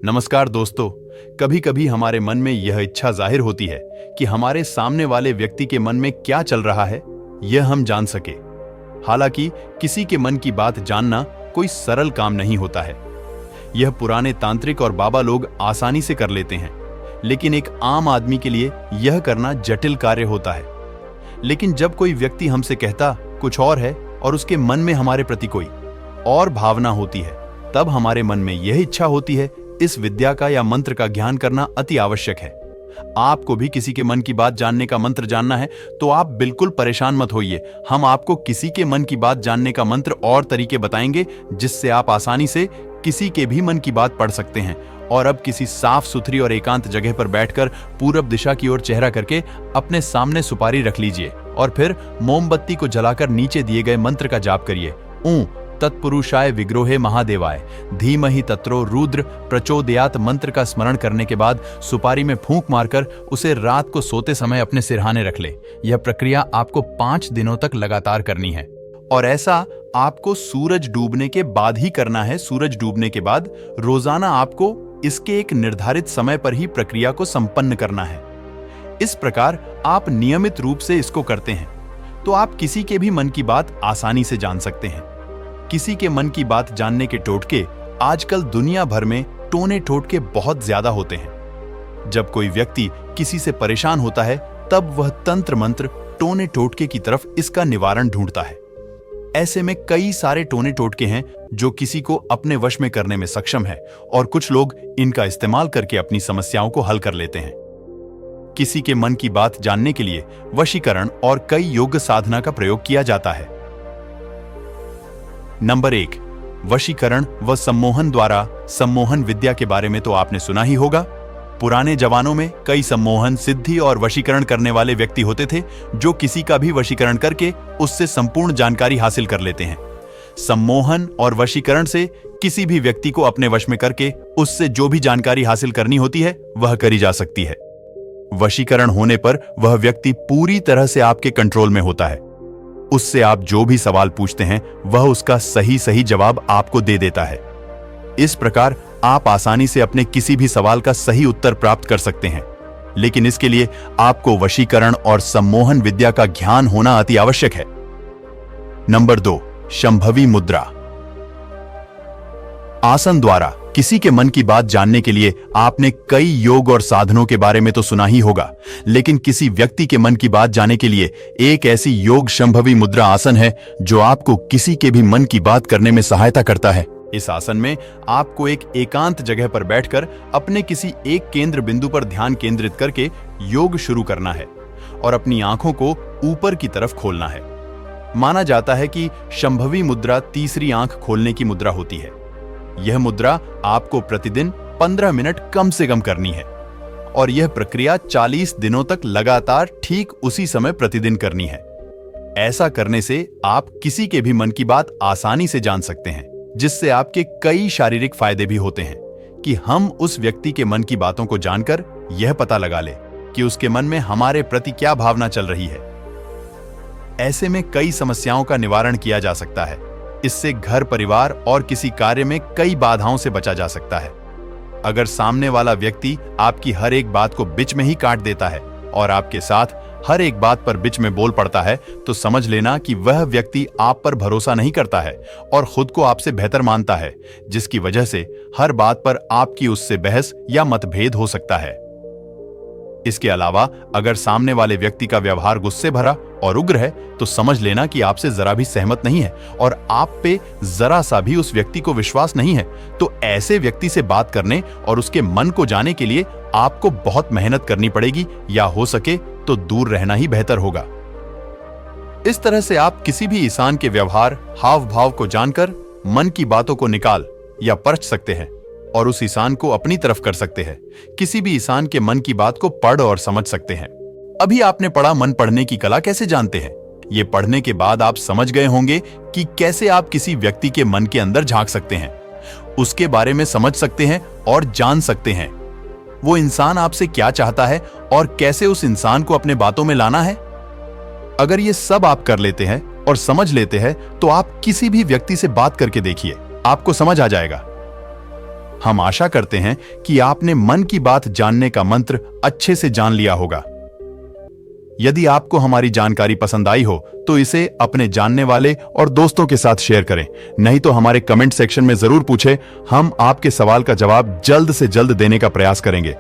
नमस्कार दोस्तों। कभी कभी हमारे मन में यह इच्छा जाहिर होती है कि हमारे सामने वाले व्यक्ति के मन में क्या चल रहा है यह हम जान सके। हालांकि किसी के मन की बात जानना कोई सरल काम नहीं होता है। यह पुराने तांत्रिक और बाबा लोग आसानी से कर लेते हैं, लेकिन एक आम आदमी के लिए यह करना जटिल कार्य होता है। लेकिन जब कोई व्यक्ति हमसे कहता कुछ और है और उसके मन में हमारे प्रति कोई और भावना होती है, तब हमारे मन में यह इच्छा होती है इस विद्या का या मंत्र का ज्ञान करना अति आवश्यक है। आपको भी किसी के मन की बात जानने का मंत्र जानना है तो आप बिल्कुल परेशान मत होइए। हम आपको किसी के मन की बात जानने का मंत्र और तरीके बताएंगे जिससे आप आसानी से किसी के भी मन की बात पढ़ सकते हैं। और अब किसी साफ सुथरी और एकांत जगह पर बैठकर पूरब दिशा की ओर चेहरा करके अपने सामने सुपारी रख लीजिए और फिर मोमबत्ती को जलाकर नीचे दिए गए मंत्र का जाप करिए। तत्पुरुषाय विग्रोहे महादेवाय धीमहि तत्रो रुद्र प्रचोदयात मंत्र का स्मरण करने के बाद सुपारी में फूंक मारकर उसे रात को सोते समय अपने सिरहाने रख ले। यह प्रक्रिया आपको 5 दिनों तक लगातार करनी है और ऐसा आपको सूरज डूबने के बाद ही करना है। सूरज डूबने के बाद रोजाना आपको इसके एक निर्धारित समय पर ही प्रक्रिया को संपन्न करना है। इस प्रकार आप नियमित रूप से इसको करते हैं तो आप किसी के भी मन की बात आसानी से जान सकते हैं। किसी के मन की बात जानने के टोटके आजकल दुनिया भर में टोने टोटके बहुत ज्यादा होते हैं। जब कोई व्यक्ति किसी से परेशान होता है तब वह तंत्र मंत्र टोने टोटके की तरफ इसका निवारण ढूंढता है। ऐसे में कई सारे टोने टोटके हैं जो किसी को अपने वश में करने में सक्षम है और कुछ लोग इनका इस्तेमाल करके अपनी समस्याओं को हल कर लेते हैं। किसी के मन की बात जानने के लिए वशीकरण और कई योग साधना का प्रयोग किया जाता है। नंबर 1, वशीकरण व सम्मोहन द्वारा। सम्मोहन विद्या के बारे में तो आपने सुना ही होगा। पुराने जमानों में कई सम्मोहन, सिद्धि और वशीकरण करने वाले व्यक्ति होते थे जो किसी का भी वशीकरण करके उससे संपूर्ण जानकारी हासिल कर लेते हैं। सम्मोहन और वशीकरण से किसी भी व्यक्ति को अपने वश में करके उससे जो भी जानकारी हासिल करनी होती है वह करी जा सकती है। वशीकरण होने पर वह व्यक्ति पूरी तरह से आपके कंट्रोल में होता है। उससे आप जो भी सवाल पूछते हैं वह उसका सही जवाब आपको दे देता है। इस प्रकार आप आसानी से अपने किसी भी सवाल का सही उत्तर प्राप्त कर सकते हैं। लेकिन इसके लिए आपको वशीकरण और सम्मोहन विद्या का ज्ञान होना अति आवश्यक है। नंबर 2, शंभवी मुद्रा। आसन द्वारा किसी के मन की बात जानने के लिए आपने कई योग और साधनों के बारे में तो सुना ही होगा, लेकिन किसी व्यक्ति के मन की बात जानने के लिए एक ऐसी योग शंभवी मुद्रा आसन है जो आपको किसी के भी मन की बात करने में सहायता करता है। इस आसन में आपको एक एकांत जगह पर बैठकर अपने किसी एक केंद्र बिंदु पर ध्यान केंद्रित करके योग शुरू करना है और अपनी आंखों को ऊपर की तरफ खोलना है। माना जाता है कि शंभवी मुद्रा तीसरी आंख खोलने की मुद्रा होती है। यह मुद्रा आपको प्रतिदिन 15 मिनट कम से कम करनी है और यह प्रक्रिया 40 दिनों तक लगातार ठीक उसी समय प्रतिदिन करनी है। ऐसा करने से आप किसी के भी मन की बात आसानी से जान सकते हैं, जिससे आपके कई शारीरिक फायदे भी होते हैं कि हम उस व्यक्ति के मन की बातों को जानकर यह पता लगा ले कि उसके मन में हमारे प्रति क्या भावना चल रही है। ऐसे में कई समस्याओं का निवारण किया जा सकता है। इससे घर परिवार और किसी कार्य में कई बाधाओं से बचा जा सकता है। अगर सामने वाला व्यक्ति आपकी हर एक बात को बीच में ही काट देता है और आपके साथ हर एक बात पर बीच में बोल पड़ता है तो समझ लेना कि वह व्यक्ति आप पर भरोसा नहीं करता है और खुद को आपसे बेहतर मानता है, जिसकी वजह से हर बात पर आपकी उससे बहस या मतभेद हो सकता है। इसके अलावा अगर सामने वाले व्यक्ति का व्यवहार गुस्से भरा और उग्र है तो समझ लेना कि आपसे जरा भी सहमत नहीं है और आप पे जरा सा भी उस व्यक्ति को विश्वास नहीं है। तो ऐसे व्यक्ति से बात करने और उसके मन को जानने के लिए आपको बहुत मेहनत करनी पड़ेगी या हो सके तो दूर रहना ही बेहतर होगा। इस तरह से आप किसी भी इंसान के व्यवहार, हाव भाव को जानकर मन की बातों को निकाल या परख सकते हैं और उस इंसान को अपनी तरफ कर सकते हैं। किसी भी इंसान के मन की बात को पढ़ और समझ सकते हैं। अभी आपने पढ़ा मन पढ़ने की कला कैसे जानते हैं? ये पढ़ने के बाद आप समझ गए होंगे कि कैसे आप किसी व्यक्ति के मन के अंदर झांक सकते हैं, उसके बारे में समझ सकते हैं और जान सकते हैं वो इंसान आपसे क्या चाहता है और कैसे उस इंसान को अपने बातों में लाना है। अगर ये सब आप कर लेते हैं और समझ लेते हैं तो आप किसी भी व्यक्ति से बात करके देखिए, आपको समझ आ जाएगा। हम आशा करते हैं कि आपने मन की बात जानने का मंत्र अच्छे से जान लिया होगा। यदि आपको हमारी जानकारी पसंद आई हो तो इसे अपने जानने वाले और दोस्तों के साथ शेयर करें। नहीं तो हमारे कमेंट सेक्शन में जरूर पूछें, हम आपके सवाल का जवाब जल्द से जल्द देने का प्रयास करेंगे।